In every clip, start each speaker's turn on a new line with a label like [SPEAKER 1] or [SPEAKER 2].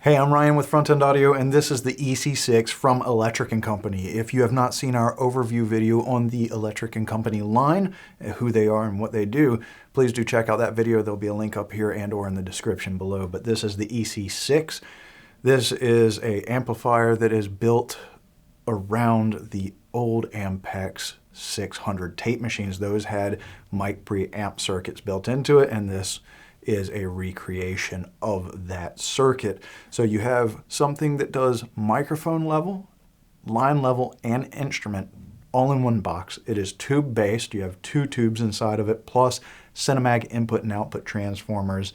[SPEAKER 1] Hey, I'm Ryan with Front End Audio, and this is the EC6 from Electric Company. If you have not seen our overview video on the Electric Company line, who they are and what they do, please do check out that video. There'll be a link up here and or in the description below. But this is the EC6. This is an amplifier that is built around the old Ampex 600 tape machines. Those had mic preamp circuits built into it, and this is a recreation of that circuit. So you have something that does microphone level, line level, and instrument all in one box. It is tube based. You have two tubes inside of it, plus Cinemag input and output transformers.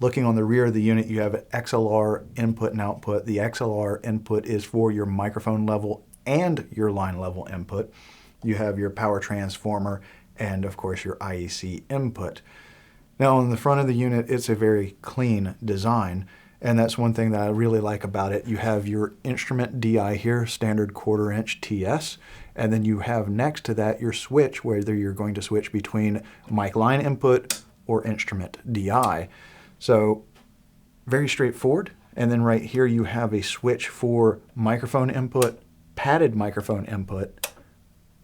[SPEAKER 1] Looking on the rear of the unit, you have XLR input and output. The XLR input is for your microphone level and your line level input. You have your power transformer and, of course, your IEC input. Now, on the front of the unit, it's a very clean design, and that's one thing that I really like about it. You have your instrument DI here, standard 1/4 inch TS, and then you have next to that your switch, whether you're going to switch between mic line input or instrument DI. So, very straightforward. And then right here you have a switch for microphone input, padded microphone input,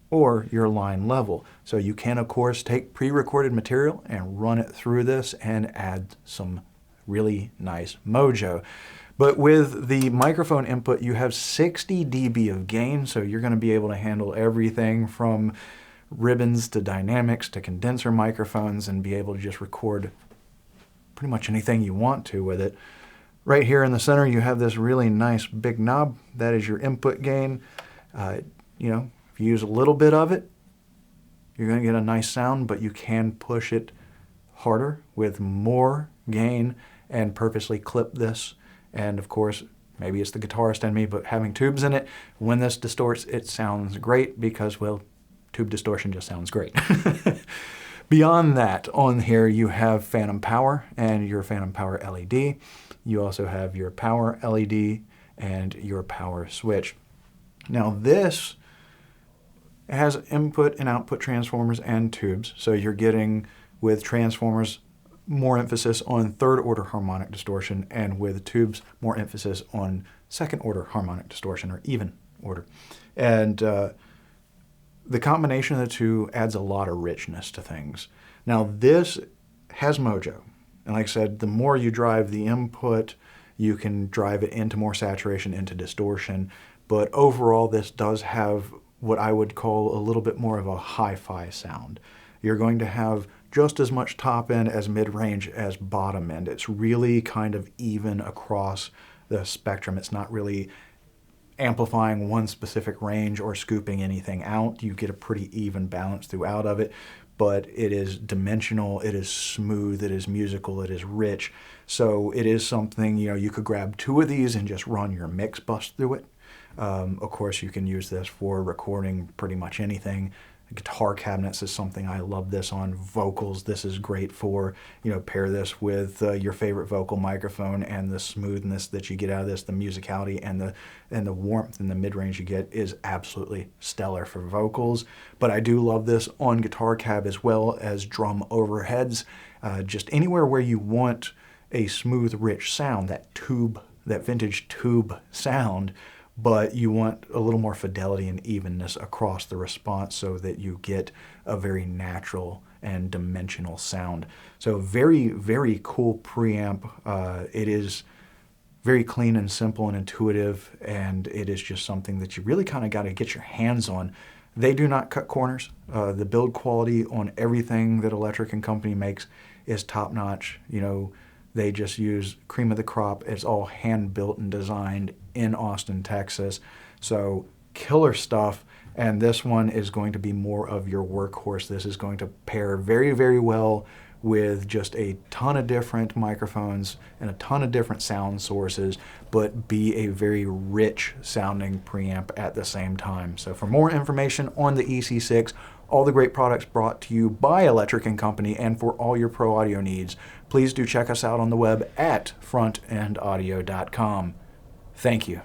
[SPEAKER 1] or your line level. So you can, of course, take pre-recorded material and run it through this and add some really nice mojo. But with the microphone input, you have 60 dB of gain, so you're going to be able to handle everything from ribbons to dynamics to condenser microphones and be able to just record pretty much anything you want to with it. Right here in the center, you have this really nice big knob. That is your input gain. If you use a little bit of it, you're going to get a nice sound, but you can push it harder with more gain and purposely clip this. And of course, maybe it's the guitarist in me, but having tubes in it, when this distorts, it sounds great because, well, tube distortion just sounds great. Beyond that, on here you have phantom power and your phantom power LED. You also have your power LED and your power switch. Now this has input and output transformers and tubes, so you're getting, with transformers, more emphasis on third order harmonic distortion, and with tubes, more emphasis on second order harmonic distortion, or even order. And the combination of the two adds a lot of richness to things. Now this has mojo, and like I said, the more you drive the input, you can drive it into more saturation, into distortion, but overall this does have what I would call a little bit more of a hi-fi sound. You're going to have just as much top end as mid-range as bottom end. It's really kind of even across the spectrum. It's not really amplifying one specific range or scooping anything out. You get a pretty even balance throughout of it, but it is dimensional, it is smooth, it is musical, it is rich. So it is something, you could grab two of these and just run your mix bus through it. Of course, you can use this for recording pretty much anything. Guitar cabinets is something I love this on. Vocals, this is great for, pair this with your favorite vocal microphone, and the smoothness that you get out of this, the musicality and the warmth and the mid-range you get is absolutely stellar for vocals. But I do love this on guitar cab as well as drum overheads. Just anywhere where you want a smooth, rich sound, that vintage tube sound, but you want a little more fidelity and evenness across the response so that you get a very natural and dimensional sound. So very, very cool preamp. It is very clean and simple and intuitive, and it is just something that you really kind of got to get your hands on. They do not cut corners. The build quality on everything that Electric Company makes is top-notch. They just use cream of the crop. It's all hand-built and designed in Austin, Texas. So killer stuff. And this one is going to be more of your workhorse. This is going to pair very, very well with just a ton of different microphones and a ton of different sound sources, but be a very rich sounding preamp at the same time. So for more information on the EC6, all the great products brought to you by Electric Company, and for all your pro audio needs, please do check us out on the web at frontendaudio.com. Thank you.